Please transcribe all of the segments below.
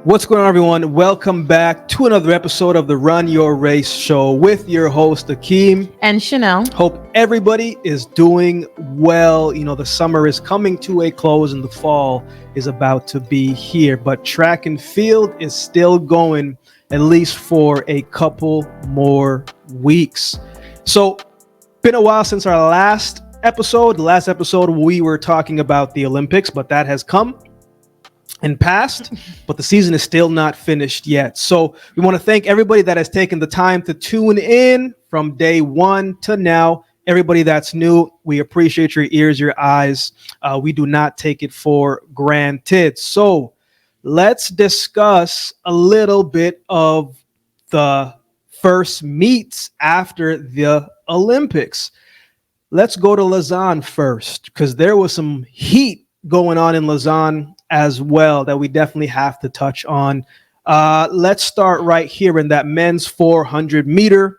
What's going on, everyone? Welcome back to another episode of the Run Your Race show with your host, Akeem. And Chanelle. Hope everybody is doing well. You know, the summer is coming to a close and the fall is about to be here. But track and field is still going, at least for a couple more weeks. So, been a while since our last episode. The last episode, we were talking about the Olympics, but that has come and passed, but the season is still not finished yet. So we want to thank everybody that has taken the time to tune in from day one to now. Everybody that's new, we appreciate your ears, your eyes. We do not take it for granted. So let's discuss a little bit of the first meets after the Olympics. Let's go to Lausanne first, because there was some heat going on in Lausanne as well that we definitely have to touch on. Let's start right here in that men's 400 meter.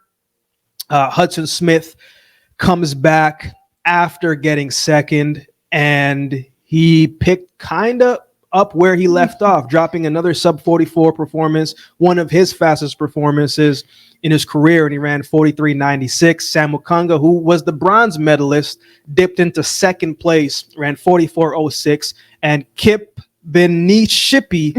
Hudson-Smith comes back after getting second, and he picked kind of up where he left off, dropping another sub 44 performance, one of his fastest performances in his career, and he ran 43.96. Sam Mukanga, who was the bronze medalist, dipped into second place, ran 44.06, and Kip Benishipi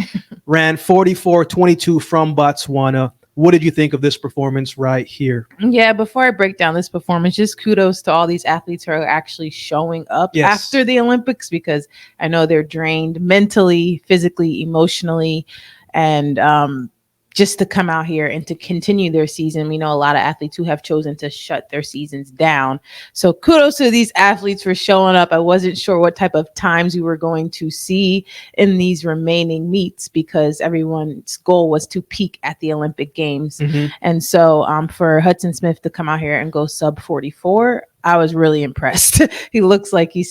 ran 44.22 from Botswana. What did you think of this performance right here? Yeah, before I break down this performance, just kudos to all these athletes who are actually showing up after the Olympics, because I know they're drained mentally, physically, emotionally, and just to come out here and to continue their season. We know a lot of athletes who have chosen to shut their seasons down. So kudos to these athletes for showing up. I wasn't sure what type of times we were going to see in these remaining meets, because everyone's goal was to peak at the Olympic Games. And so for Hudson-Smith to come out here and go sub 44, I was really impressed. He looks like he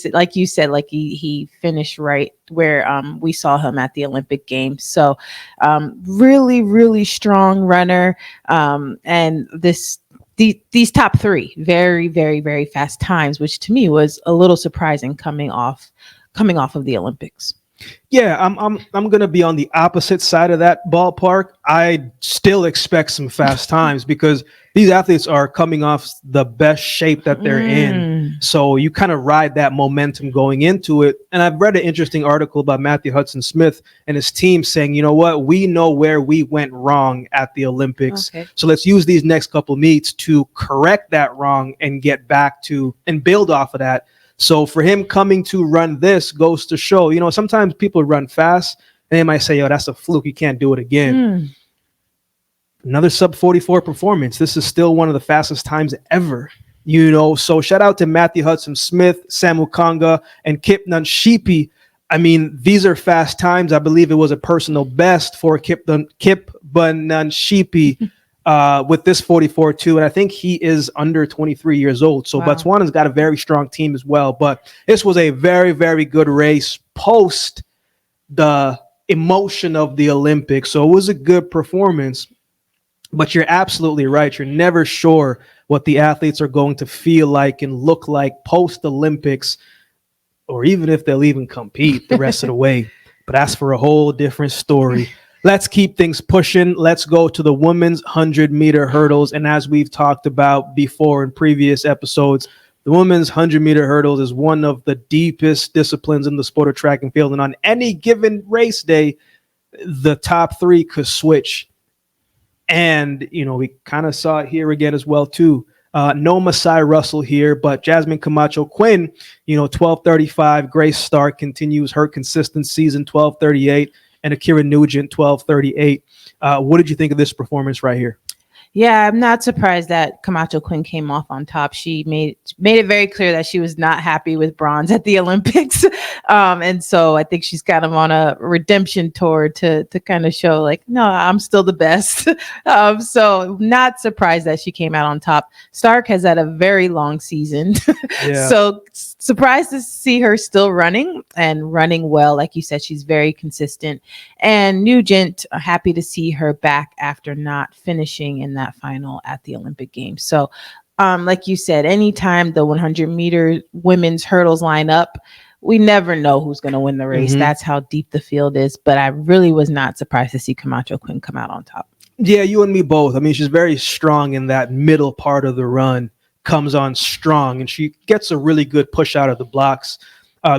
finished right where we saw him at the Olympic Games. So really, really strong runner. And these top three, very, very, very fast times, which to me was a little surprising coming off of the Olympics. Yeah, I'm gonna be on the opposite side of that ballpark. I still expect some fast times because these athletes are coming off the best shape that they're in. So you kind of ride that momentum going into it. And I've read an interesting article about Matthew Hudson-Smith and his team saying, you know what, we know where we went wrong at the Olympics. Okay. So let's use these next couple meets to correct that wrong and get back to and build off of that. So for him coming to run this goes to show, you know, sometimes people run fast and they might say, yo, that's a fluke. You can't do it again. Another sub 44 performance. This is still one of the fastest times ever, you know. So shout out to Matthew Hudson-Smith, Sam Mukanga, and Kip Benishipi. I mean, these are fast times. I believe it was a personal best for Kip Benishipi. With this 44-2, and I think he is under 23 years old. So wow. Botswana's got a very strong team as well. But this was a very, very good race post the emotion of the Olympics. So it was a good performance. But you're absolutely right. You're never sure what the athletes are going to feel like and look like post-Olympics, or even if they'll even compete the rest of the way. But that's for a whole different story. Let's keep things pushing. Let's go to the women's 100-meter hurdles. And as we've talked about before in previous episodes, the women's 100-meter hurdles is one of the deepest disciplines in the sport of track and field. And on any given race day, the top three could switch. And, you know, we kind of saw it here again as well, too. No Masai Russell here, but Jasmine Camacho-Quinn, you know, 12:35. Grace Stark continues her consistent season, 12:38. And Akira Nugent, 12:38. What did you think of this performance right here? Yeah, I'm not surprised that Camacho-Quinn came off on top. She made it very clear that she was not happy with bronze at the Olympics. And so I think she's kind of on a redemption tour to kind of show like, no, I'm still the best. So not surprised that she came out on top. Stark has had a very long season. Yeah. So surprised to see her still running and running well. Like you said, she's very consistent. And Nugent, happy to see her back after not finishing in that final at the Olympic Games. So like you said, anytime the 100-meter women's hurdles line up, we never know who's going to win the race. Mm-hmm. That's how deep the field is. But I really was not surprised to see Camacho-Quinn come out on top. Yeah, you and me both. I mean, she's very strong in that middle part of the run, comes on strong, and she gets a really good push out of the blocks.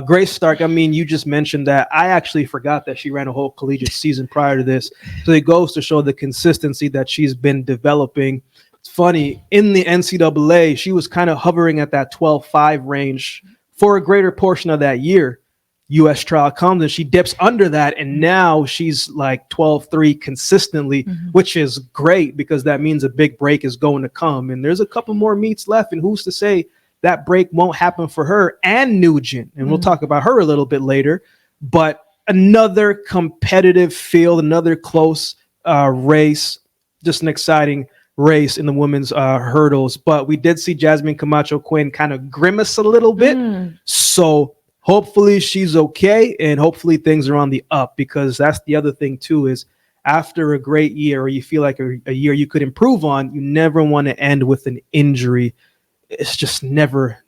Grace Stark, I mean, you just mentioned that. I actually forgot that she ran a whole collegiate season prior to this. So it goes to show the consistency that she's been developing. It's funny, in the NCAA, she was kind of hovering at that 12.5 range for a greater portion of that year. U.S. trial comes and she dips under that, and now she's like 12.3 consistently, which is great because that means a big break is going to come. And there's a couple more meets left, and who's to say that break won't happen for her and Nugent. And we'll talk about her a little bit later. But another competitive field, another close race, just an exciting race in the women's hurdles. But we did see Jasmine Camacho-Quinn kind of grimace a little bit. So hopefully she's okay, and hopefully things are on the up, because that's the other thing too, is after a great year, or you feel like a year you could improve on, you never want to end with an injury. It's just never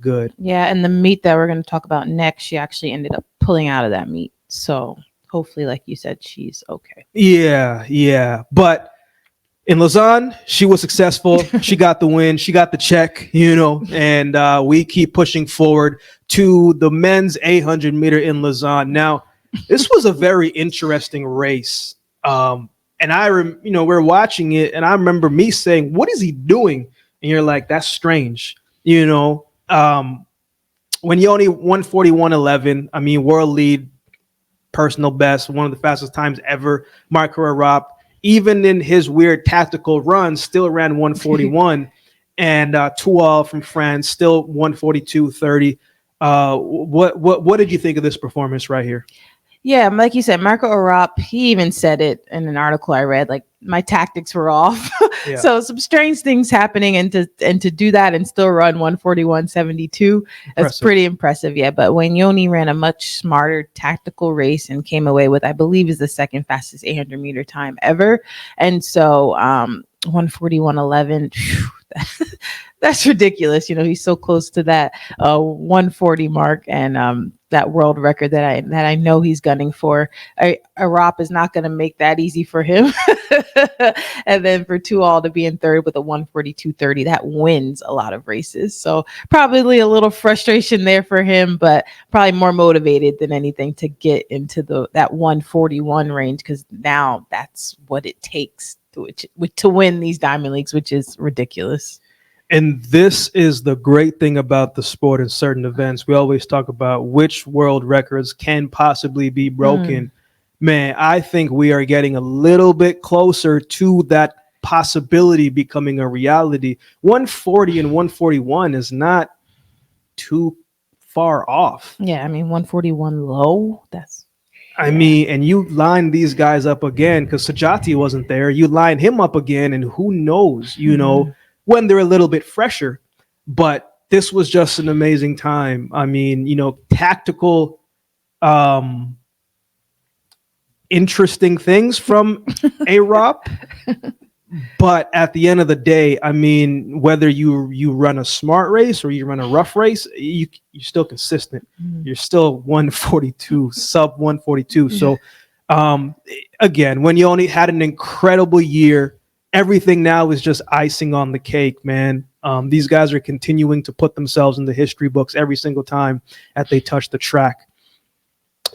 good. Yeah, and the meet that we're going to talk about next, she actually ended up pulling out of that meet. So hopefully, like you said, she's okay. Yeah. But in Lausanne, she was successful. She got the win. She got the check, and we keep pushing forward to the men's 800 meter in Lausanne. Now, this was a very interesting race. And we're watching it, and I remember me saying, what is he doing? And you're like, that's strange. When you only 141.11, I mean, world lead, personal best, one of the fastest times ever, Marco Arap, even in his weird tactical run, still ran 141. And Tual from France, still 142.30. What did you think of this performance right here? Yeah, like you said, Marco Arap, he even said it in an article I read, like, my tactics were off. Yeah. So some strange things happening, and to do that and still run 141.72, that's pretty impressive. Yeah, but Wanyoni ran a much smarter tactical race and came away with, I believe, is the second fastest 800 meter time ever. And so 141.11, that's ridiculous. He's so close to that 140 mark, and that world record that I know he's gunning for. Arap is not going to make that easy for him. And then for Tual to be in third with a 142.30, that wins a lot of races. So probably a little frustration there for him, but probably more motivated than anything to get into that 141 range, because now that's what it takes to win these Diamond Leagues, which is ridiculous. And this is the great thing about the sport in certain events. We always talk about which world records can possibly be broken. Man, I think we are getting a little bit closer to that possibility becoming a reality. 140 and 141 is not too far off. Yeah, I mean, 141 low, I mean, and you line these guys up again, because Sajati wasn't there. You line him up again, and who knows, when they're a little bit fresher. But this was just an amazing time. I mean, tactical, interesting things from Arap. But at the end of the day, I mean, whether you run a smart race or you run a rough race, you're still consistent. You're still 142, sub 142. So, again, when you only had an incredible year, everything now is just icing on the cake, man. These guys are continuing to put themselves in the history books every single time that they touch the track.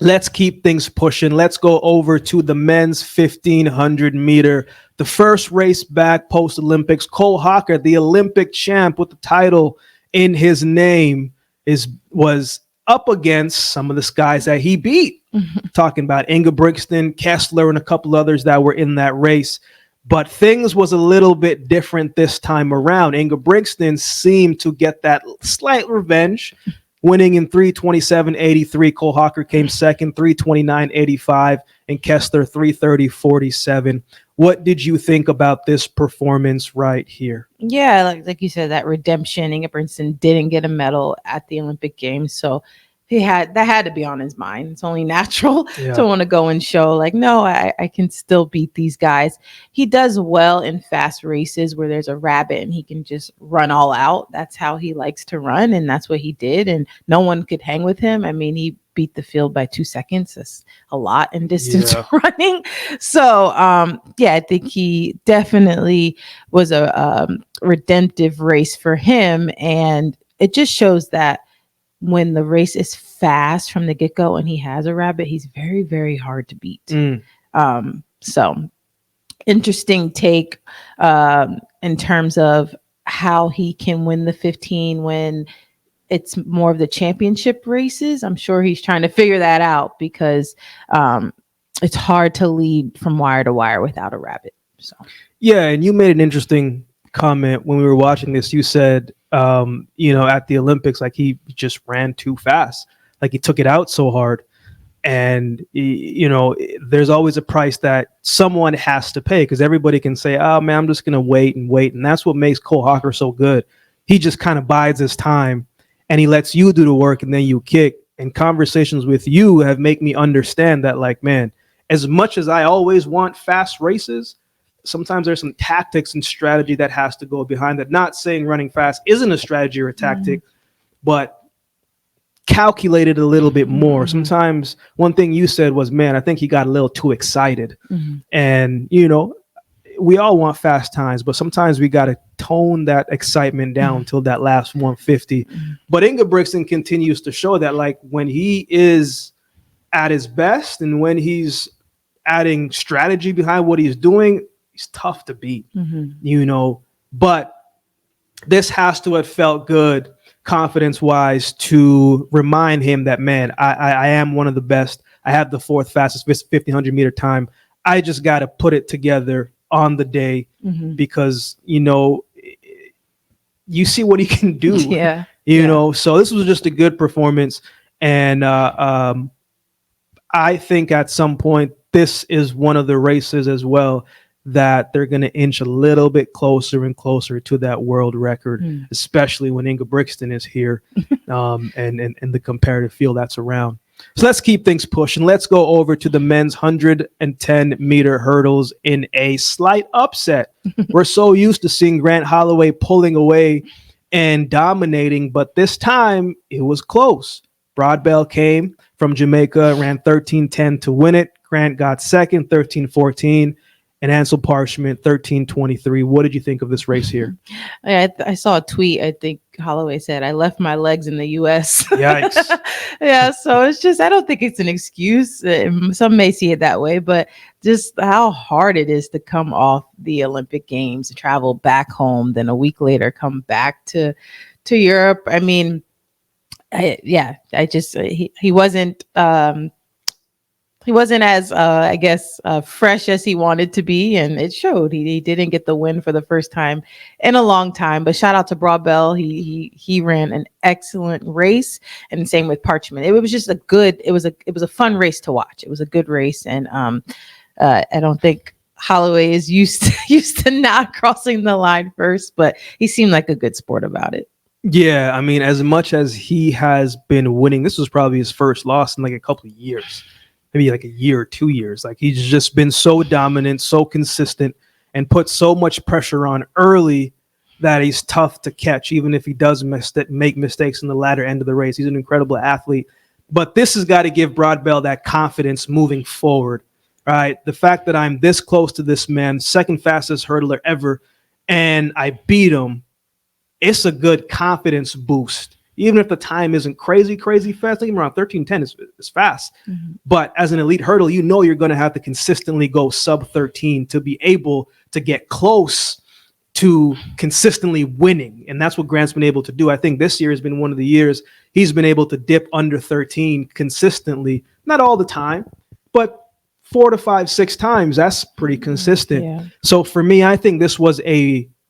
Let's keep things pushing. Let's go over to the men's 1,500 meter. The first race back post-Olympics. Cole Hocker, the Olympic champ with the title in his name, was up against some of the guys that he beat. Talking about Inga Brixton, Kessler, and a couple others that were in that race. But things was a little bit different this time around. Inga Brixton seemed to get that slight revenge, winning in 3:27.83. Cole Hocker came second, 3:29.85, and Kessler 3:30.47. What did you think about this performance right here? Yeah, like you said, that redemption. Inga Brixton didn't get a medal at the Olympic Games, so that had to be on his mind. It's only natural Yeah. to want to go and show like, no, I can still beat these guys. He does well in fast races where there's a rabbit and he can just run all out. That's how he likes to run, and that's what he did, and no one could hang with him. I mean, he beat the field by 2 seconds. That's a lot in distance running. So I think he definitely was a redemptive race for him, and it just shows that when the race is fast from the get-go and he has a rabbit, he's very, very hard to beat. So interesting take in terms of how he can win the 15 when it's more of the championship races. I'm sure he's trying to figure that out because it's hard to lead from wire to wire without a rabbit. So yeah, and you made an interesting comment when we were watching this. You said at the Olympics, like he just ran too fast, like he took it out so hard. And, there's always a price that someone has to pay, because everybody can say, oh, man, I'm just going to wait. And that's what makes Cole Hawker so good. He just kind of bides his time and he lets you do the work and then you kick. And conversations with you have made me understand that, like, man, as much as I always want fast races, sometimes there's some tactics and strategy that has to go behind that. Not saying running fast isn't a strategy or a tactic, but calculated a little bit more. Sometimes one thing you said was, man, I think he got a little too excited. And, we all want fast times, but sometimes we got to tone that excitement down till that last 150. But Ingebrigtsen continues to show that, like, when he is at his best and when he's adding strategy behind what he's doing, he's tough to beat, but this has to have felt good confidence-wise to remind him that, man, I am one of the best. I have the 4th fastest 1500-meter time. I just got to put it together on the day because, you see what he can do. So this was just a good performance. And I think at some point, this is one of the races as well that they're going to inch a little bit closer and closer to that world record, especially when Ingebrigtsen is here and the comparative field that's around. So let's keep things pushing. Let's go over to the men's 110-meter hurdles in a slight upset. We're so used to seeing Grant Holloway pulling away and dominating, but this time it was close. Broadbell came from Jamaica, ran 13:10 to win it. Grant got second, 13:14. And Ansel Parchment, 13:23. What did you think of this race here? I saw a tweet. I think Holloway said, I left my legs in the U.S. Yikes. Yeah, so it's just, I don't think it's an excuse. Some may see it that way, but just how hard it is to come off the Olympic Games, travel back home, then a week later come back to Europe. I mean, he wasn't... He wasn't as, fresh as he wanted to be, and it showed. He didn't get the win for the first time in a long time. But shout out to Broadbell. He ran an excellent race, and same with Parchment. It was just it was a fun race to watch. It was a good race, and I don't think Holloway is used to not crossing the line first, but he seemed like a good sport about it. Yeah, I mean, as much as he has been winning, this was probably his first loss in like a couple of years. Maybe like a year or 2 years. Like, he's just been so dominant, so consistent, and put so much pressure on early that he's tough to catch, even if he does make mistakes in the latter end of the race. He's an incredible athlete. But this has got to give Broadbell that confidence moving forward, right? The fact that I'm this close to this man, second fastest hurdler ever, and I beat him, it's a good confidence boost. Even if the time isn't crazy fast, even around 13:10 is fast. But as an elite hurdle, you're going to have to consistently go sub 13 to be able to get close to consistently winning. And that's what Grant's been able to do. I think this year has been one of the years he's been able to dip under 13 consistently. Not all the time, but 4 to 5, 6 times. That's pretty consistent. Yeah. So for me, I think this was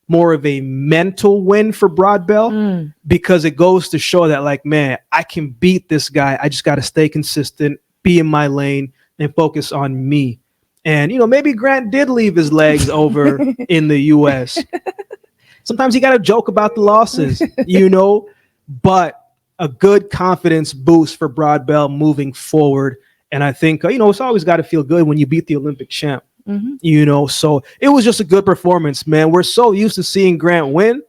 more of a mental win for Broadbell because it goes to show that, like, man, I can beat this guy. I just got to stay consistent, be in my lane, and focus on me. And, maybe Grant did leave his legs over in the U.S. Sometimes you got to joke about the losses, but a good confidence boost for Broad Bell moving forward. And I think, it's always got to feel good when you beat the Olympic champ, so it was just a good performance, man. We're so used to seeing Grant win.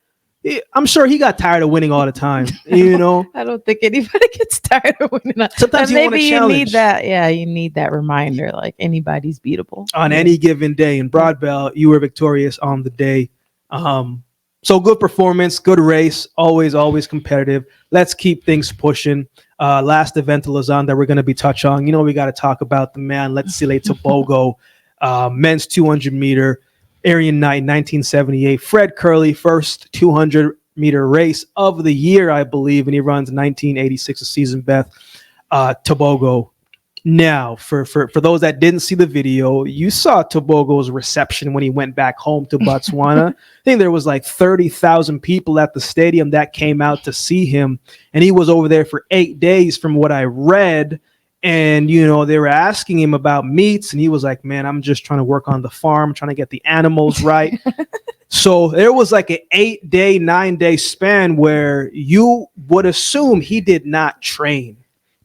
I'm sure he got tired of winning all the time, I don't think anybody gets tired of winning. Sometimes you want a challenge. You need that. Yeah, you need that reminder, like anybody's beatable. On any given day. In Broad Bell, you were victorious on the day. So good performance, good race, always competitive. Let's keep things pushing. Last event to Lausanne that we're going to be touching on. We got to talk about the man, Letsile Tebogo, men's 200 meter. Aryan Night, 1978. Fred Curley, first 200-meter race of the year, I believe, and he runs 1986, a season best. Tebogo. Now, for those that didn't see the video, you saw Tebogo's reception when he went back home to Botswana. I think there was like 30,000 people at the stadium that came out to see him, and he was over there for 8 days from what I read. And, they were asking him about meats, and he was like, man, I'm just trying to work on the farm, trying to get the animals right. So there was like an 8-day, 9-day span where you would assume he did not train.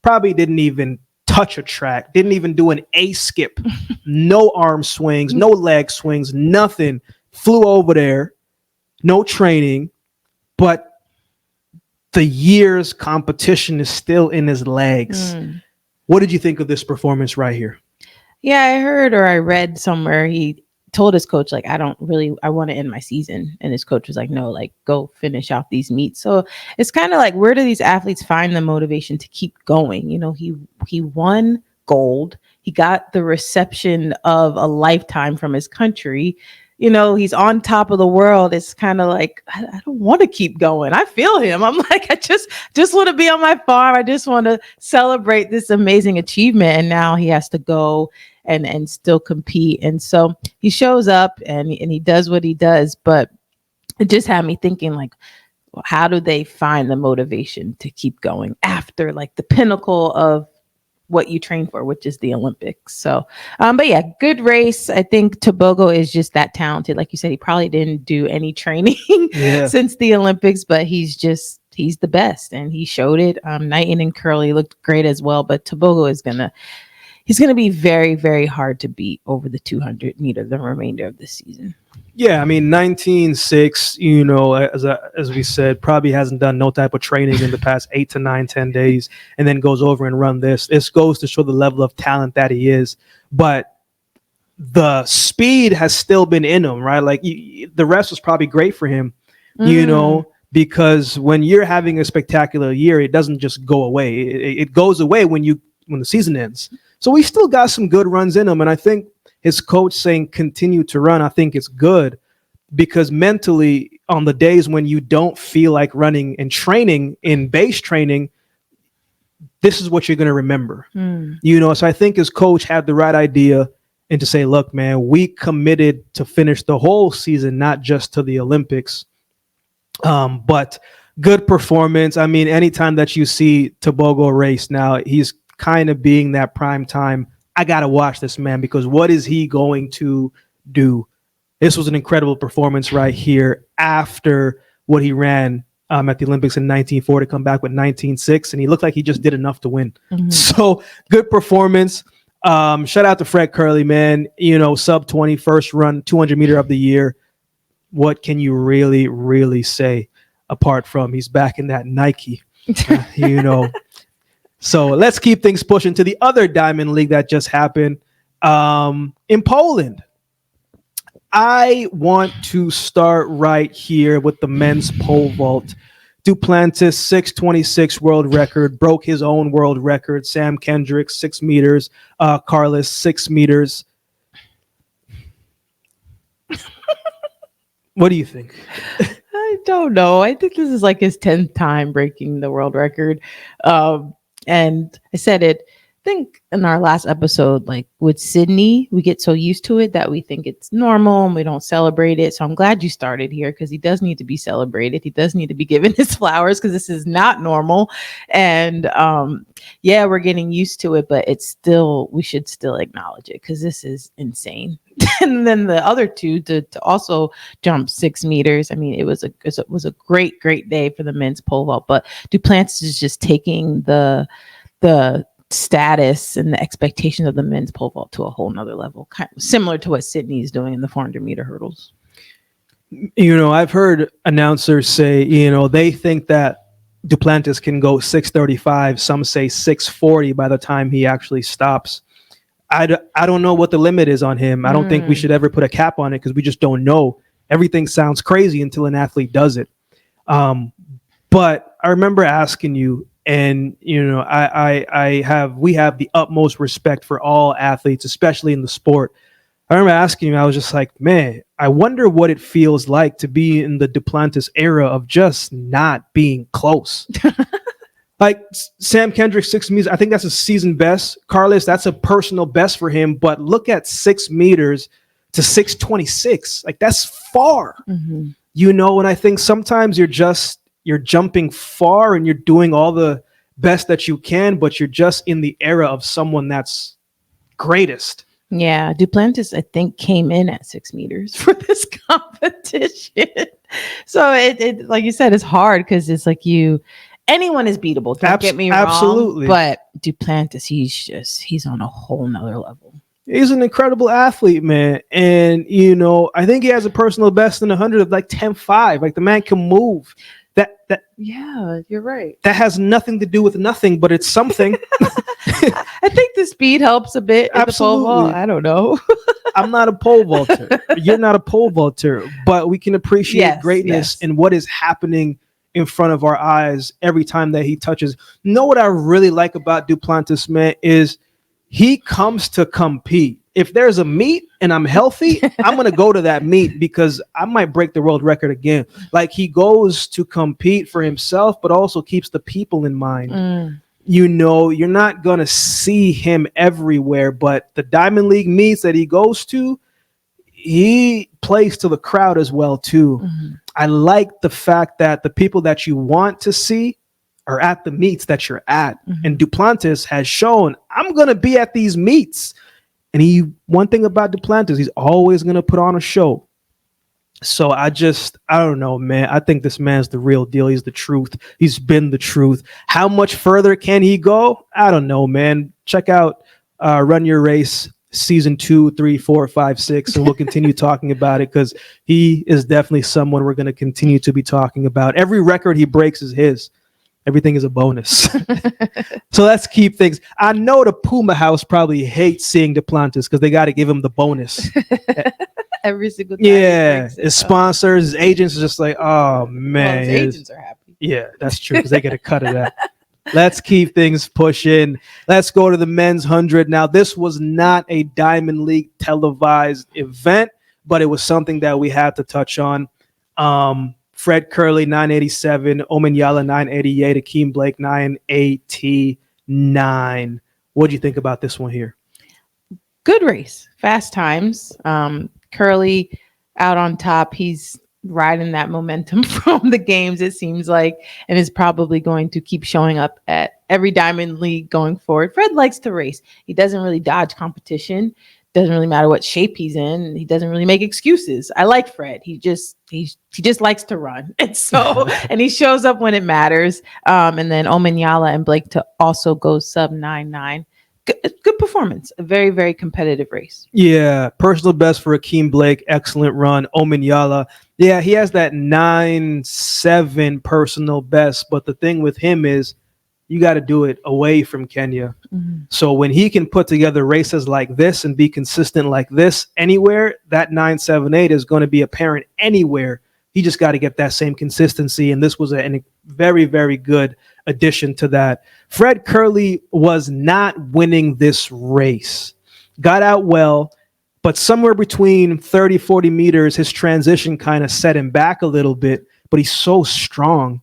Probably didn't even touch a track, didn't even do an A skip, no arm swings, no leg swings, nothing. Flew over there, no training, but the year's competition is still in his legs. What did you think of this performance right here? Yeah, I heard or I read somewhere he told his coach, like, I want to end my season. And his coach was like, no, like, go finish off these meets. So it's kind of like, where do these athletes find the motivation to keep going? He won gold. He got the reception of a lifetime from his country. He's on top of the world. It's kind of like, I don't want to keep going. I feel him. I'm like, I just want to be on my farm. I just want to celebrate this amazing achievement. And now he has to go and still compete. And so he shows up and he does what he does. But it just had me thinking, like, well, how do they find the motivation to keep going after like the pinnacle of what you train for, which is the Olympics? So, but yeah, good race. I think Tebogo is just that talented. Like you said, he probably didn't do any training since the Olympics, but he's the best. And he showed it. Knighton and Curley looked great as well, but Tebogo he's going to be very, very hard to beat over the 200 meter, the remainder of the season. Yeah, I mean, 19.6, as we said, probably hasn't done no type of training in the past 8 to 9, 10 days, and then goes over and run this. This goes to show the level of talent that he is. But the speed has still been in him, right? Like, the rest was probably great for him, because when you're having a spectacular year, it doesn't just go away. It goes away when the season ends. So we still got some good runs in him, and I think his coach saying continue to run, I think it's good, because mentally on the days when you don't feel like running and training in base training, this is what you're going to remember. So I think his coach had the right idea and to say, look, man, we committed to finish the whole season, not just to the Olympics. But good performance. I mean, anytime that you see Tebogo race now, he's kind of being that prime time, I got to watch this man, because what is he going to do? This was an incredible performance right here after what he ran at the Olympics in 19.4 to come back with 19.6, and he looked like he just did enough to win. So good performance. Shout out to Fred Curley, man. Sub 20 first run, 200 meter of the year. What can you really, really say apart from he's back in that Nike, So let's keep things pushing to the other Diamond League that just happened in Poland. I want to start right here with the men's pole vault. Duplantis, 6:26 world record, broke his own world record. Sam Kendrick, 6 meters. Carlos, 6 meters. What do you think? I don't know. I think this is like his 10th time breaking the world record. And I said it, I think in our last episode, like with Sydney, we get so used to it that we think it's normal and we don't celebrate it. So I'm glad you started here, because he does need to be celebrated. He does need to be given his flowers, because this is not normal. And we're getting used to it, but we should still acknowledge it, because this is insane. and then the other two to also jump 6 meters. I mean, it was a great day for the men's pole vault. But Duplantis is just taking the status and the expectations of the men's pole vault to a whole nother level, kind of similar to what Sydney's doing in the 400-meter hurdles. I've heard announcers say, they think that Duplantis can go 6:35. Some say 6:40 by the time he actually stops. I don't know what the limit is on him. I don't think we should ever put a cap on it because we just don't know. Everything sounds crazy until an athlete does it. But I remember asking you, and we have the utmost respect for all athletes, especially in the sport. I remember asking you, I was just like, man, I wonder what it feels like to be in the Duplantis era of just not being close. Like Sam Kendrick, 6 meters, I think that's a season best. Carlos, that's a personal best for him. But look at 6 meters to 6:26. Like that's far, and I think sometimes you're jumping far and you're doing all the best that you can, but you're just in the era of someone that's greatest. Yeah, Duplantis, I think, came in at 6 meters for this competition. So it like you said, it's hard because it's like anyone is beatable. Don't get me wrong. Absolutely. But Duplantis, he's on a whole nother level. He's an incredible athlete, man. And, I think he has a personal best in 100 of like 10.5. Like the man can move. Yeah, you're right. That has nothing to do with nothing, but it's something. I think the speed helps a bit. Absolutely. The pole vault. I don't know. I'm not a pole vaulter. You're not a pole vaulter, but we can appreciate greatness and what is happening in front of our eyes every time that he touches. What I really like about Duplantis, man, is he comes to compete. If there's a meet and I'm healthy, I'm going to go to that meet because I might break the world record again. Like he goes to compete for himself, but also keeps the people in mind. You're not going to see him everywhere, but the Diamond League meets that he goes to, he plays to the crowd as well, too. I like the fact that the people that you want to see are at the meets that you're at. And Duplantis has shown, I'm going to be at these meets. And one thing about Duplantis, he's always going to put on a show. So I don't know, man. I think this man's the real deal. He's the truth. He's been the truth. How much further can he go? I don't know, man. Check out Run Your Race season 2, 3, 4, 5, 6, and we'll continue talking about it because he is definitely someone we're going to continue to be talking about. Every record he breaks is his. Everything is a bonus. So let's keep things. I know the Puma House probably hates seeing Duplantis because they got to give him the bonus. Every single time. Yeah. His sponsors, his agents are just like, oh, man. Well, his agents are happy. Yeah, that's true because they get a cut of that. Let's keep things pushing. Let's go to the men's 100. Now, this was not a Diamond League televised event, but it was something that we had to touch on. Fred Curley, 987. Omanyala, 988. Akeem Blake, 989. What do you think about this one here? Good race. Fast times. Curley out on top. He's riding that momentum from the games, it seems like, and is probably going to keep showing up at every Diamond League going forward. Fred likes to race. He doesn't really dodge competition. Doesn't really matter what shape he's in. He doesn't really make excuses. I like Fred. He just likes to run. And so, and he shows up when it matters. And then Omanyala and Blake to also go sub 9.9. Good performance. A very, very competitive race. Yeah. Personal best for Akeem Blake. Excellent run. Omanyala. Yeah, he has that 9.7 personal best. But the thing with him is you got to do it away from Kenya. So when he can put together races like this and be consistent like this anywhere, that 9.78 is going to be apparent anywhere. He just got to get that same consistency. And this was a very, very good addition to that. Fred Curley was not winning this race. Got out well, but somewhere between 30, 40 meters, his transition kind of set him back a little bit, but he's so strong.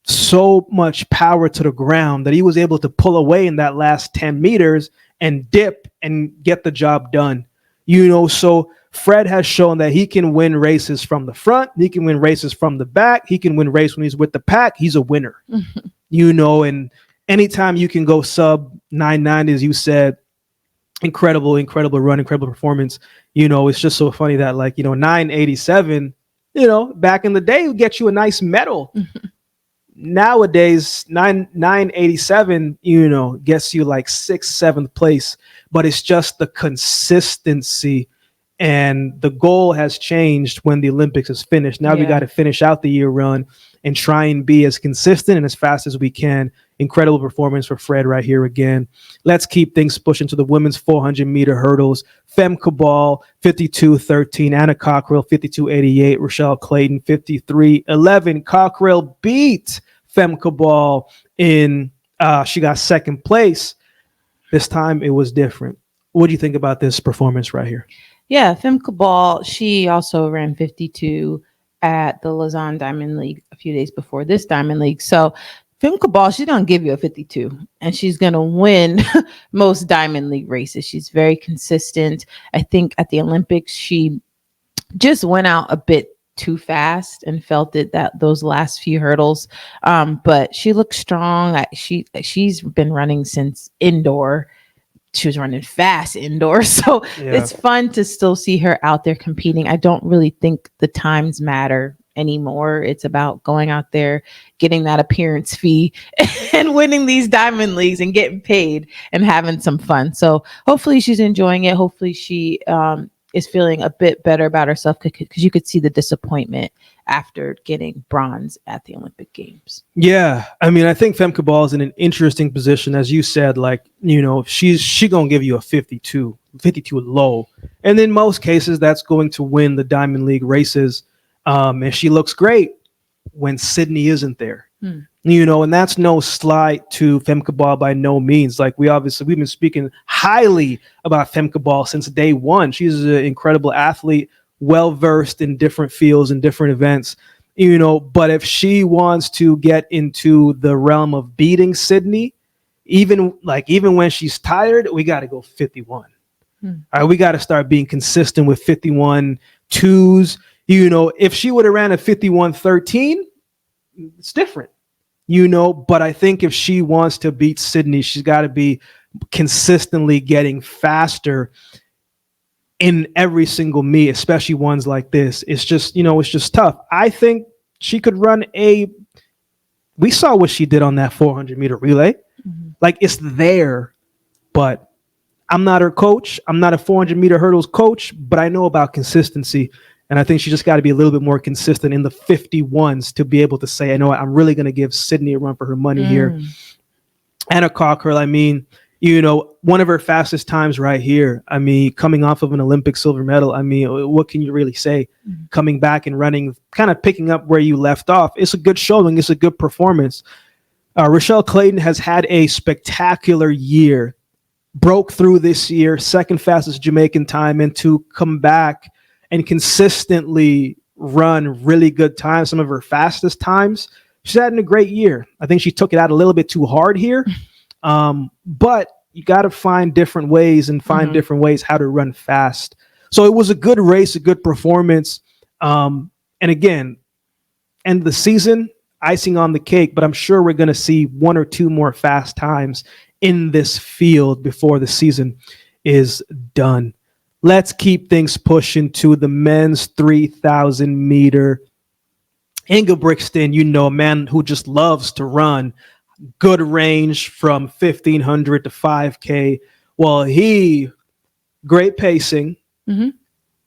So much power to the ground that he was able to pull away in that last 10 meters and dip and get the job done. So Fred has shown that he can win races from the front. He can win races from the back. He can win race when he's with the pack. He's a winner, and anytime you can go sub 9.9, as you said, incredible run, incredible performance. It's just so funny that 987, back in the day would get you a nice medal. Nowadays 987 gets you like 6th, 7th place, but it's just the consistency, and the goal has changed when the Olympics is finished. Now we got to finish out the year run and try and be as consistent and as fast as we can. Incredible performance for Fred right here again. Let's keep things pushing to the women's 400-meter hurdles. Fem Cabal, 52.13. Anna Cockrell, 52.88. Rochelle Clayton, 53.11. Cockrell beat Fem Cabal in, she got 2nd place. This time it was different. What do you think about this performance right here? Yeah, Fem Cabal, she also ran 52 at the Lausanne Diamond League a few days before this Diamond League. So Fem Cabal, she's going to give you a 52, and she's going to win most Diamond League races. She's very consistent. I think at the Olympics, she just went out a bit too fast and felt it that those last few hurdles. But she looks strong. She's been running since indoor. She was running fast indoors. So it's fun to still see her out there competing. I don't really think the times matter anymore. It's about going out there, getting that appearance fee and winning these Diamond Leagues and getting paid and having some fun. So hopefully she's enjoying it. Hopefully she is feeling a bit better about herself, because you could see the disappointment after getting bronze at the Olympic Games. Yeah, I mean, I think Fem Cabal is in an interesting position, as you said. She gonna give you a 52 low, and in most cases, that's going to win the Diamond League races. And she looks great when Sydney isn't there. And that's no slight to Fem Cabal by no means. We've been speaking highly about Fem Cabal since day one. She's an incredible athlete, well-versed in different fields and different events, but if she wants to get into the realm of beating Sydney, even when she's tired, we got to go 51. All right, we got to start being consistent with 51 twos. If she would have ran a 51.13, it's different, but I think if she wants to beat Sydney, she's got to be consistently getting faster in every single meet, especially ones like this. It's just tough. I think she could run we saw what she did on that 400-meter relay. It's there, but I'm not her coach. I'm not a 400-meter hurdles coach, but I know about consistency. And I think she just got to be a little bit more consistent in the 51s to be able to say, I know I'm really going to give Sydney a run for her money here. Anna Cockrell, one of her fastest times right here. Coming off of an Olympic silver medal, what can you really say? Coming back and running, kind of picking up where you left off. It's a good showing. It's a good performance. Rochelle Clayton has had a spectacular year. Broke through this year, 2nd fastest Jamaican time, and to come back and consistently run really good times, some of her fastest times. She's having a great year. I think she took it out a little bit too hard here. But you got to find different ways how to run fast. So it was a good race, a good performance. And again, end of the season, icing on the cake, but I'm sure we're going to see 1 or 2 more fast times in this field before the season is done. Let's keep things pushing to the men's 3,000 meter. Inga Brixton, a man who just loves to run. Good range from 1,500 to 5K. Well, great pacing,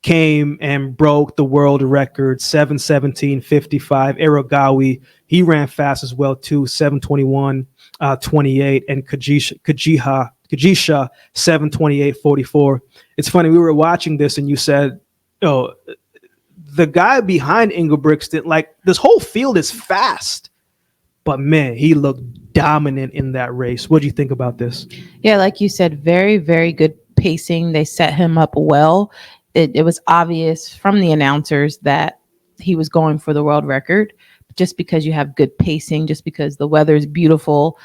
came and broke the world record, 7:17:55. Erogawi, he ran fast as well too, 7:21:28, and Kajisha 7:28:44. It's funny, we were watching this and you said, the guy behind Inga Brixton, this whole field is fast, but man, he looked dominant in that race. What do you think about this? Yeah, like you said, very, very good pacing. They set him up well. It was obvious from the announcers that he was going for the world record. Just because you have good pacing, just because the weather is beautiful,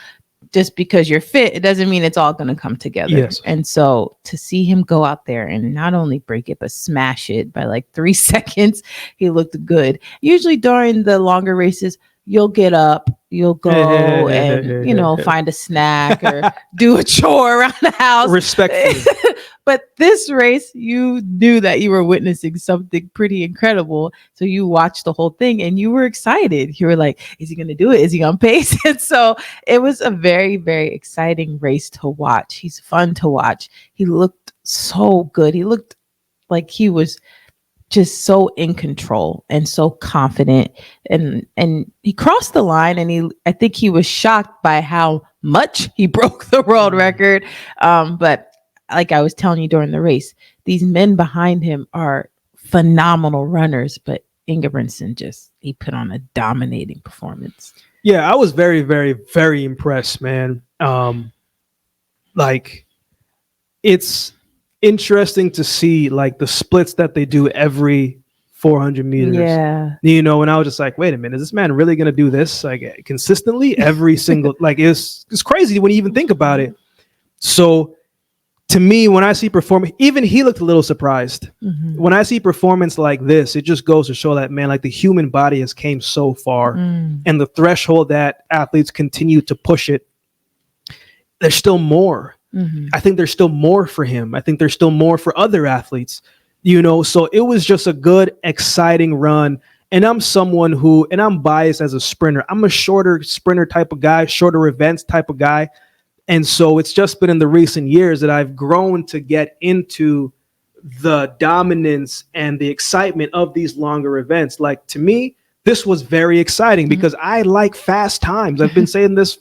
just because you're fit, it doesn't mean it's all going to come together. Yes. And so to see him go out there and not only break it, but smash it by 3 seconds, he looked good. Usually during the longer races, you'll get up you'll go and, find a snack or do a chore around the house. Respectfully. But this race, you knew that you were witnessing something pretty incredible. So you watched the whole thing and you were excited. You were like, is he going to do it? Is he on pace? And so it was a very, very exciting race to watch. He's fun to watch. He looked so good. He looked like he was just so in control and so confident. And he crossed the line, and I think he was shocked by how much he broke the world record. But like I was telling you during the race, these men behind him are phenomenal runners, but Ingebrigtsen he put on a dominating performance. Yeah, I was very, very, very impressed, man. Like, it's interesting to see like the splits that they do every 400 meters. Yeah. And I was just like, wait a minute, is this man really going to do this like consistently every single, like it's crazy when you even think about it. So to me, when I see performance, even he looked a little surprised. Mm-hmm. When I see performance like this, it just goes to show that, man, like the human body has came so far, and the threshold that athletes continue to push it, there's still more. Mm-hmm. I think there's still more for him. I think there's still more for other athletes, so it was just a good, exciting run. And I'm someone and I'm biased as a sprinter. I'm a shorter sprinter type of guy, shorter events type of guy. And so it's just been in the recent years that I've grown to get into the dominance and the excitement of these longer events. Like, to me, this was very exciting because I like fast times. I've been saying this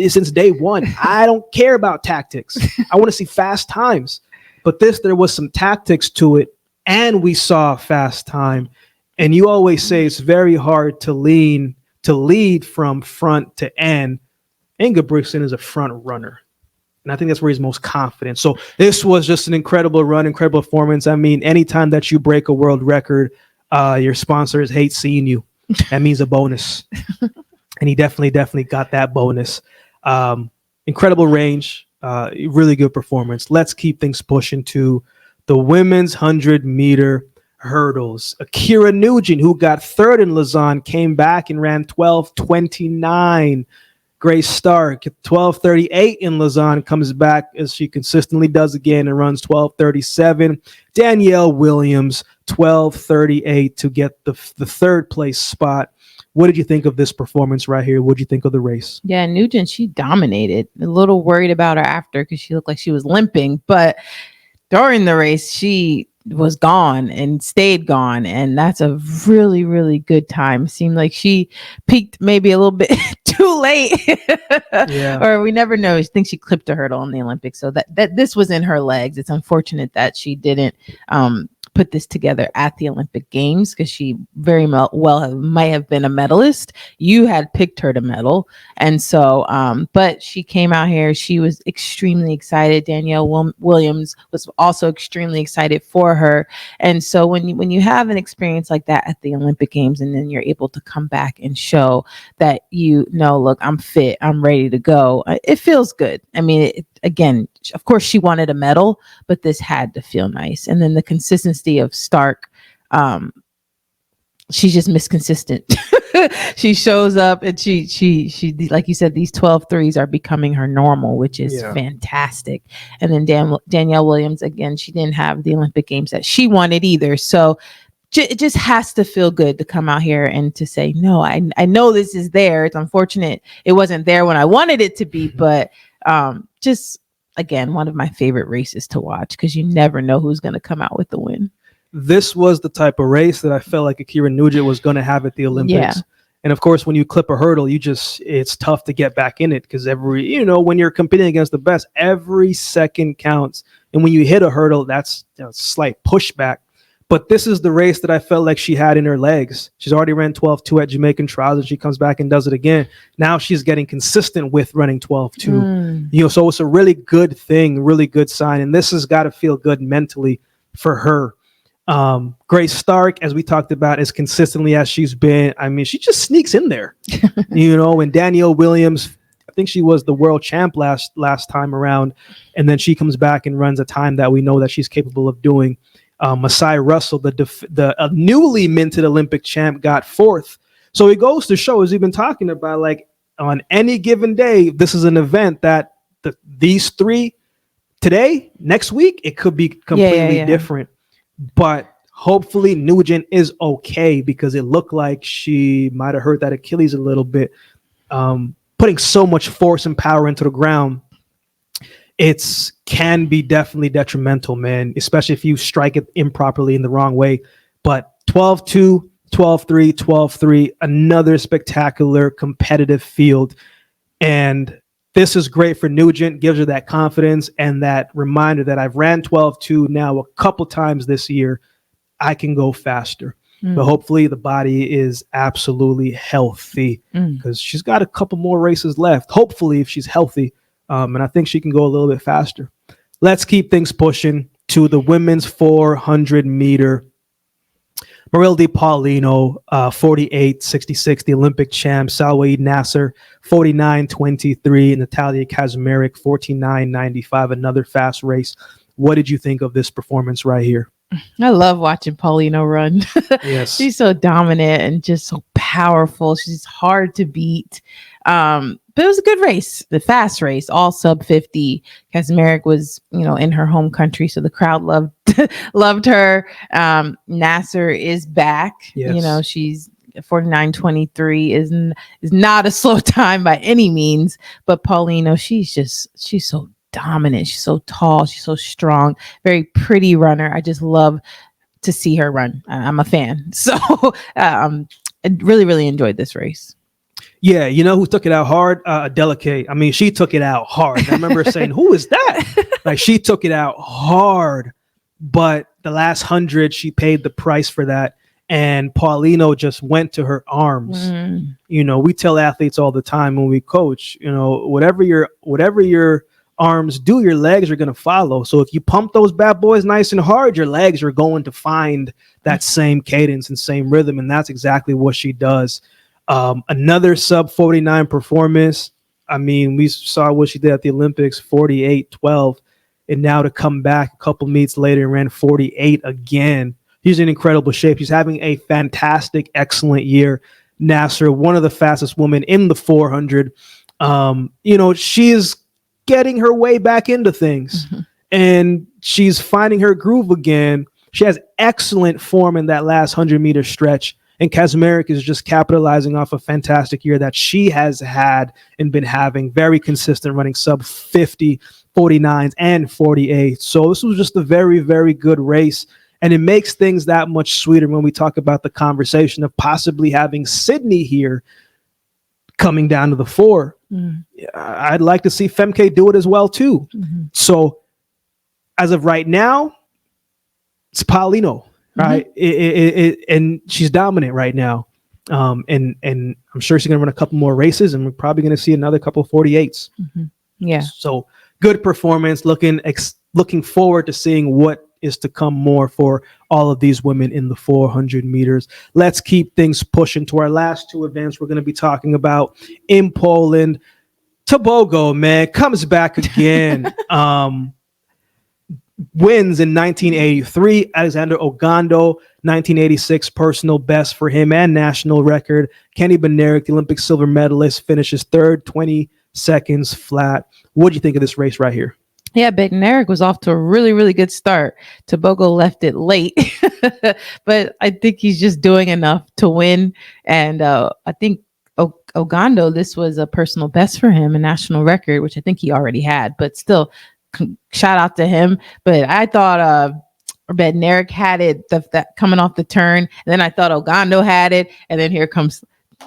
since day one. I don't care about tactics. I want to see fast times. But there was some tactics to it, and we saw fast time. And you always say it's very hard to lead from front to end. Ingebrigtsen is a front runner, and I think that's where he's most confident. So this was just an incredible run, incredible performance. I mean, anytime that you break a world record, your sponsors hate seeing you. That means a bonus. And he definitely got that bonus. Incredible range, really good performance. Let's keep things pushing to the women's 100-meter hurdles. Akira Nugent, who got third in Lausanne, came back and ran 12:29. Grace Stark, 12:38 in Lausanne, comes back as she consistently does again and runs 12:37. Danielle Williams, 12:38 to get the third place spot. What did you think of this performance right here? What did you think of the race? Yeah, Nugent, she dominated. A little worried about her after because she looked like she was limping, but during the race, she was gone and stayed gone, and that's a really, really good time. Seemed like she peaked maybe a little bit too late. Yeah. Or we never know. I think she clipped a hurdle in the Olympics, so that this was in her legs. It's unfortunate that she didn't put this together at the Olympic Games because she very well might have been a medalist. You had picked her to medal, and so but she came out here. She was extremely excited. Danielle Williams was also extremely excited for her. And so when you have an experience like that at the Olympic Games, and then you're able to come back and show that look, I'm fit, I'm ready to go, it feels good. I mean, again, of course she wanted a medal, but this had to feel nice. And then the consistency of Stark, she's just misconsistent. She shows up and she like you said, these 12 threes are becoming her normal, which is fantastic. And then Danielle Williams, again, she didn't have the Olympic Games that she wanted either. So it just has to feel good to come out here and to say, no, I know this is there. It's unfortunate it wasn't there when I wanted it to be, but just, again, one of my favorite races to watch because you never know who's going to come out with the win. This was the type of race that I felt like Akira Nugent was going to have at the Olympics. Yeah. And of course, when you clip a hurdle, it's tough to get back in it because when you're competing against the best, every second counts. And when you hit a hurdle, that's a slight pushback. But this is the race that I felt like she had in her legs. She's already ran 12:2 at Jamaican trials, and she comes back and does it again. Now she's getting consistent with running 12:2. So it's a really good thing, really good sign. And this has got to feel good mentally for her. Grace Stark, as we talked about, as consistently as she's been, I mean, she just sneaks in there. And Danielle Williams, I think she was the world champ last time around, and then she comes back and runs a time that we know that she's capable of doing. Masai Russell, the newly minted Olympic champ, got fourth. So it goes to show, as we've been talking about, like on any given day, this is an event that these three today, next week, it could be completely different. But hopefully Nugent is okay, because it looked like she might have hurt that Achilles a little bit. Putting so much force and power into the ground, can be definitely detrimental, man, especially if you strike it improperly in the wrong way. But 12-2, 12-3, 12-3, another spectacular competitive field. And this is great for Nugent, gives her that confidence and that reminder that I've ran 12-2 now a couple times this year. I can go faster. But hopefully the body is absolutely healthy, because she's got a couple more races left. Hopefully, if she's healthy, and I think she can go a little bit faster. Let's keep things pushing to the women's 400 meter. Marilde Paulino, 48.66, the Olympic champ. Salwaid Nasser, 49.23. Natalia Kazmarek, 49.95, another fast race. What did you think of this performance right here? I love watching Paulino run. Yes. She's so dominant and just so powerful. She's hard to beat. But it was a good race, the fast race, all sub 50. Kazmarek was, in her home country, so the crowd loved her. Nasser is back. Yes. She's 49.23 is not a slow time by any means, but Paulino, she's so dominant. She's so tall. She's so strong. Very pretty runner. I just love to see her run. I'm a fan. So I really, really enjoyed this race. Yeah, you know who took it out hard? Adeleke. I mean, she took it out hard. I remember saying, who is that? Like, she took it out hard. But the last 100, she paid the price for that. And Paulino just went to her arms. We tell athletes all the time when we coach, whatever your arms do, your legs are going to follow. So if you pump those bad boys nice and hard, your legs are going to find that same cadence and same rhythm. And that's exactly what she does. Another sub 49 performance. I mean, we saw what she did at the Olympics, 48.12. And now to come back a couple meets later and ran 48 again. She's in incredible shape. She's having a fantastic, excellent year. Nasser, one of the fastest women in the 400. She is getting her way back into things, and she's finding her groove again. She has excellent form in that last 100-meter stretch, and Kazmarek is just capitalizing off a fantastic year that she has had and been having, very consistent, running sub 50, 49s, and 48. So this was just a very, very good race, and it makes things that much sweeter when we talk about the conversation of possibly having Sydney here coming down to the 4. I'd like to see Femke do it as well too. So as of right now, it's Paulino, right? And she's dominant right now. And I'm sure she's gonna run a couple more races, and we're probably gonna see another couple of 48s. Yeah. So good performance. Looking forward to seeing what is to come more for all of these women in the 400 meters. Let's keep things pushing to our last two events we're going to be talking about in Poland. Tobogo, man, comes back again. Wins in 1983. Alexander Ogando, 1986 personal best for him and national record. Kenny Bednarek, the Olympic silver medalist, finishes third, 20 seconds flat. What do you think of this race right here? Yeah, Bednarek was off to a really, really good start. Tobogo left it late, but I think he's just doing enough to win. And I think Ogando, this was a personal best for him, a national record, which I think he already had, but still shout out to him. But I thought Bednarek had it that coming off the turn. And then I thought Ogando had it. And then here comes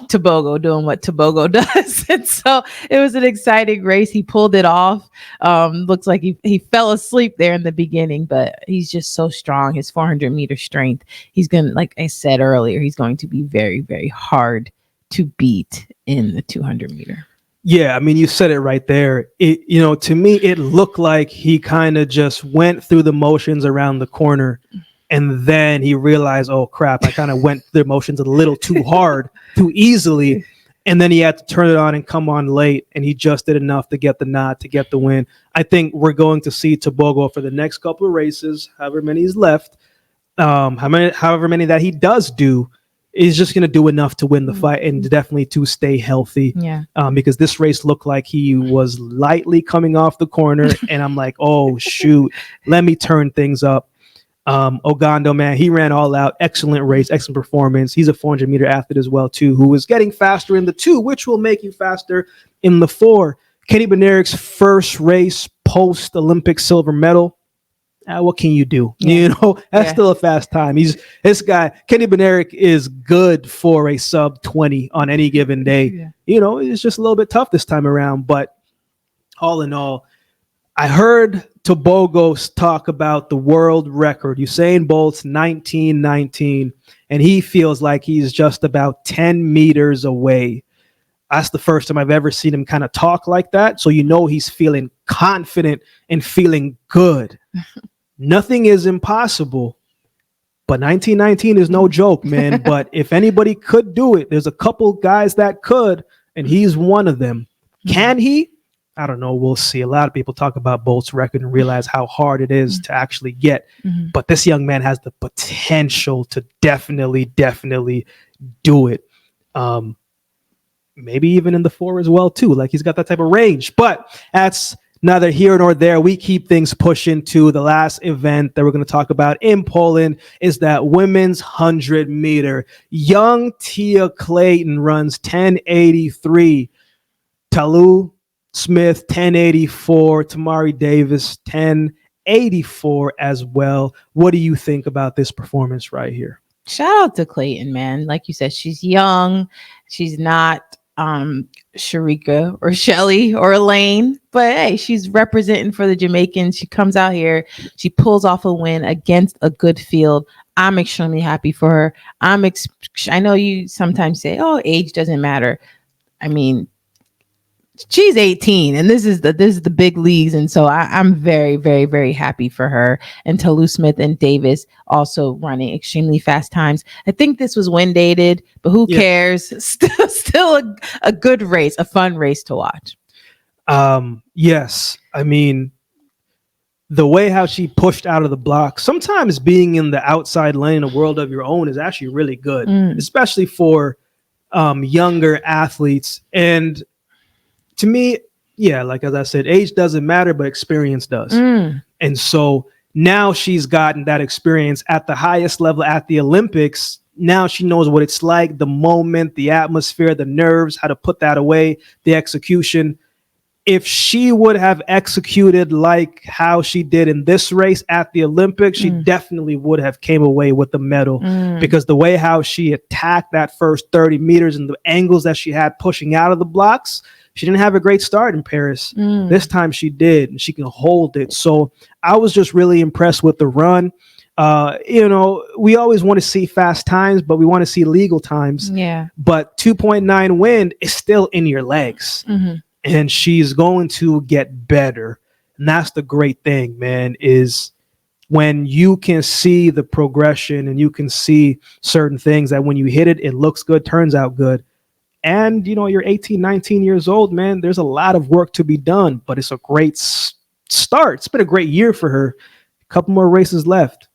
Tobogo doing what Tobogo does. And so it was an exciting race. He pulled it off. Looks like he fell asleep there in the beginning, but he's just so strong. His 400 meter strength. He's going to, like I said earlier, he's going to be very, very hard to beat in the 200 meter. Yeah, I mean, you said it right there. To me, it looked like he kind of just went through the motions around the corner, and then he realized, oh crap, I kind of went through the motions a little too hard, too easily, and then he had to turn it on and come on late, and he just did enough to get the nod, to get the win. I think we're going to see Tobogo for the next couple of races, however many is left, however many that he does do. is just going to do enough to win the fight and definitely to stay healthy. Yeah. Because this race looked like he was lightly coming off the corner. And I'm like, oh, shoot, let me turn things up. Ogando, man, he ran all out. Excellent race, excellent performance. He's a 400-meter athlete as well, too, who is getting faster in the 2, which will make you faster in the 4. Kenny Benaric's first race post-Olympic silver medal. What can you do? You know, that's still a fast time. This guy, Kenny Benaric, is good for a sub 20 on any given day. Yeah. You know, it's just a little bit tough this time around. But all in all, I heard Tobogos talk about the world record. Usain Bolt's 19:19, and he feels like he's just about 10 meters away. That's the first time I've ever seen him kind of talk like that. So you know he's feeling confident and feeling good. Nothing is impossible, but 1919 is no joke, man. But if anybody could do it, there's a couple guys that could, and he's one of them. Can he? I don't know. We'll see. A lot of people talk about Bolt's record and realize how hard it is to actually get. But this young man has the potential to definitely do it. Maybe even in the 4 as well, too. Like, he's got that type of range. But that's neither here nor there. We keep things pushing to the last event that we're going to talk about in Poland is that women's 100-meter. Young Tia Clayton runs 10:83. Talu Smith 10:84. Tamari Davis 10:84 as well. What do you think about this performance right here? Shout out to Clayton, man. Like you said, she's young. She's not Sharika or Shelly or Elaine, but hey, she's representing for the Jamaicans. She comes out here, she pulls off a win against a good field. I'm extremely happy for her. I know you sometimes say, oh, age doesn't matter. I mean, she's 18 and this is the big leagues, and so I'm very happy for her. And Talu Smith and Davis also running extremely fast times. I think this was wind dated, but who cares? Still a good race, a fun race to watch. Yes, I mean, the way how she pushed out of the block, sometimes being in the outside lane, a world of your own, is actually really good, especially for younger athletes. And to me, like as I said, age doesn't matter, but experience does. And so now she's gotten that experience at the highest level at the Olympics. Now she knows what it's like, the moment, the atmosphere, the nerves, how to put that away, the execution. If she would have executed like how she did in this race at the Olympics, she definitely would have came away with the medal, because the way how she attacked that first 30 meters and the angles that she had pushing out of the blocks, she didn't have a great start in Paris. This time she did, and she can hold it. So I was just really impressed with the run. You know, we always want to see fast times, but we want to see legal times. Yeah. But 2.9 wind is still in your legs, and she's going to get better. And that's the great thing, man, is when you can see the progression and you can see certain things that when you hit it, it looks good, turns out good. And, you know, you're 18, 19 years old, man. There's a lot of work to be done, but it's a great start. It's been a great year for her. A couple more races left.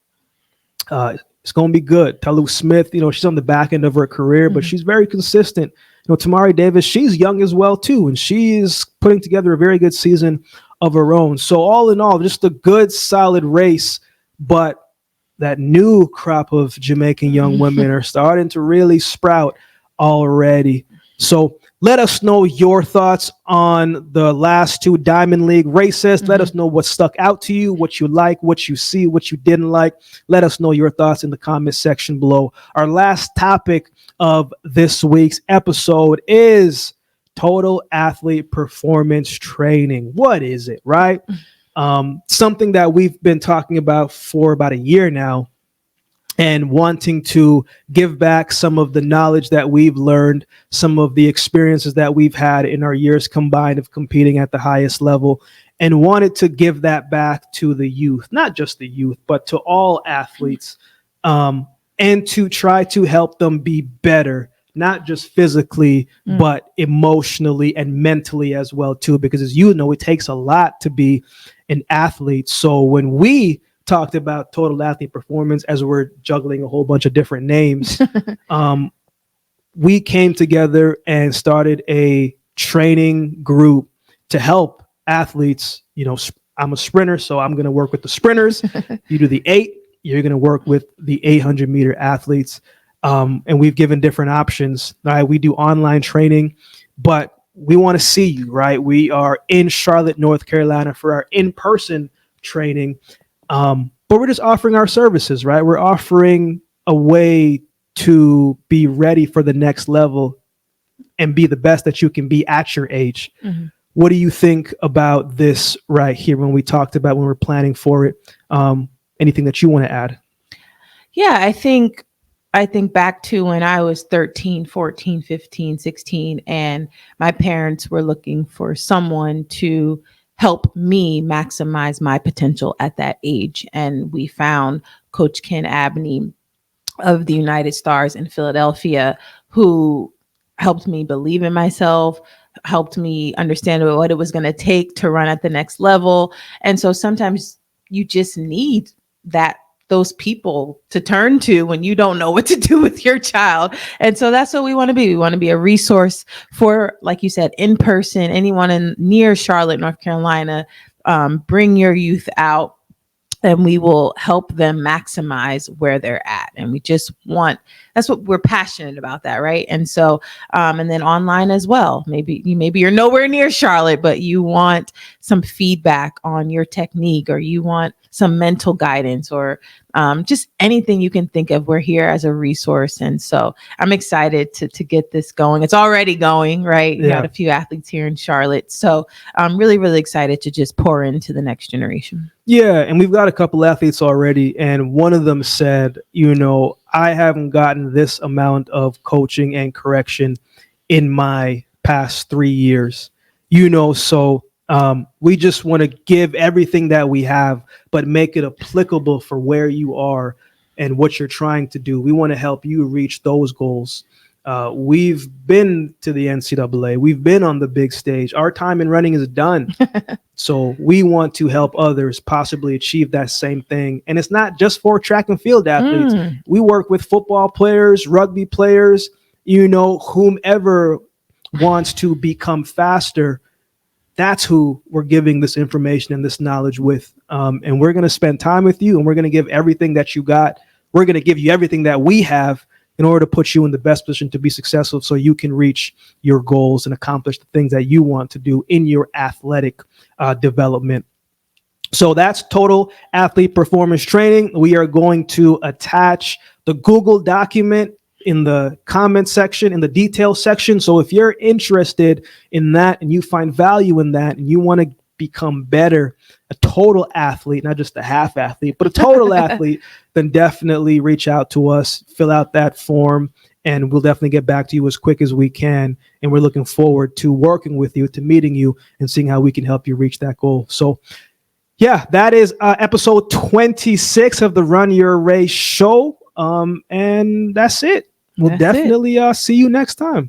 It's going to be good. Talu Smith, you know, she's on the back end of her career, but she's very consistent. You know, Tamari Davis, she's young as well, too, and she's putting together a very good season of her own. So all in all, just a good, solid race, but that new crop of Jamaican young women are starting to really sprout already. So let us know your thoughts on the last 2 Diamond League races. Let us know what stuck out to you, what you like, what you see, what you didn't like. Let us know your thoughts in the comment section below. Our last topic of this week's episode is total athlete performance training. What is it, right? Something that we've been talking about for about a year now, and wanting to give back some of the knowledge that we've learned, some of the experiences that we've had in our years combined of competing at the highest level, and wanted to give that back to the youth, not just the youth, but to all athletes, and to try to help them be better, not just physically, but emotionally and mentally as well, too, because as you know, it takes a lot to be an athlete. So when we talked about Total Athlete Performance as we're juggling a whole bunch of different names. We came together and started a training group to help athletes. I'm a sprinter, so I'm going to work with the sprinters. You do the 8, you're going to work with the 800-meter athletes. And we've given different options. Right? We do online training, but we want to see you, right? We are in Charlotte, North Carolina for our in-person training. But we're just offering our services, right? We're offering a way to be ready for the next level and be the best that you can be at your age. Mm-hmm. What do you think about this right here when we talked about when we're planning for it? Anything that you want to add? Yeah, I think back to when I was 13, 14, 15, 16, and my parents were looking for someone to help me maximize my potential at that age. And we found Coach Ken Abney of the United Stars in Philadelphia, who helped me believe in myself, helped me understand what it was going to take to run at the next level. And so sometimes you just need those people to turn to when you don't know what to do with your child. And so that's what we want to be. We want to be a resource for, like you said, in person, anyone near Charlotte, North Carolina. Bring your youth out, and we will help them maximize where they're at. And that's what we're passionate about, that, right? And so, and then online as well. Maybe you're nowhere near Charlotte, but you want some feedback on your technique, or you want some mental guidance, or just anything you can think of. We're here as a resource. And so I'm excited to get this going. It's already going, right? You got a few athletes here in Charlotte. So I'm really, really excited to just pour into the next generation. Yeah. And we've got a couple athletes already. And one of them said, I haven't gotten this amount of coaching and correction in my past 3 years, so we just want to give everything that we have, but make it applicable for where you are and what you're trying to do. We want to help you reach those goals. We've been to the NCAA. We've been on the big stage. Our time in running is done. So we want to help others possibly achieve that same thing. And it's not just for track and field athletes. We work with football players, rugby players, whomever wants to become faster. That's who we're giving this information and this knowledge with. And we're going to spend time with you, and we're going to give everything that you got. We're going to give you everything that we have in order to put you in the best position to be successful, so you can reach your goals and accomplish the things that you want to do in your athletic development. So that's Total Athlete Performance Training. We are going to attach the Google document in the comment section, in the details section. So if you're interested in that and you find value in that and you want to become better, a total athlete, not just a half athlete, but a total athlete, then definitely reach out to us, fill out that form, and we'll definitely get back to you as quick as we can. And we're looking forward to working with you, to meeting you, and seeing how we can help you reach that goal. So yeah, that is episode 26 of the Run Your Race show. And that's it. We'll definitely see you next time.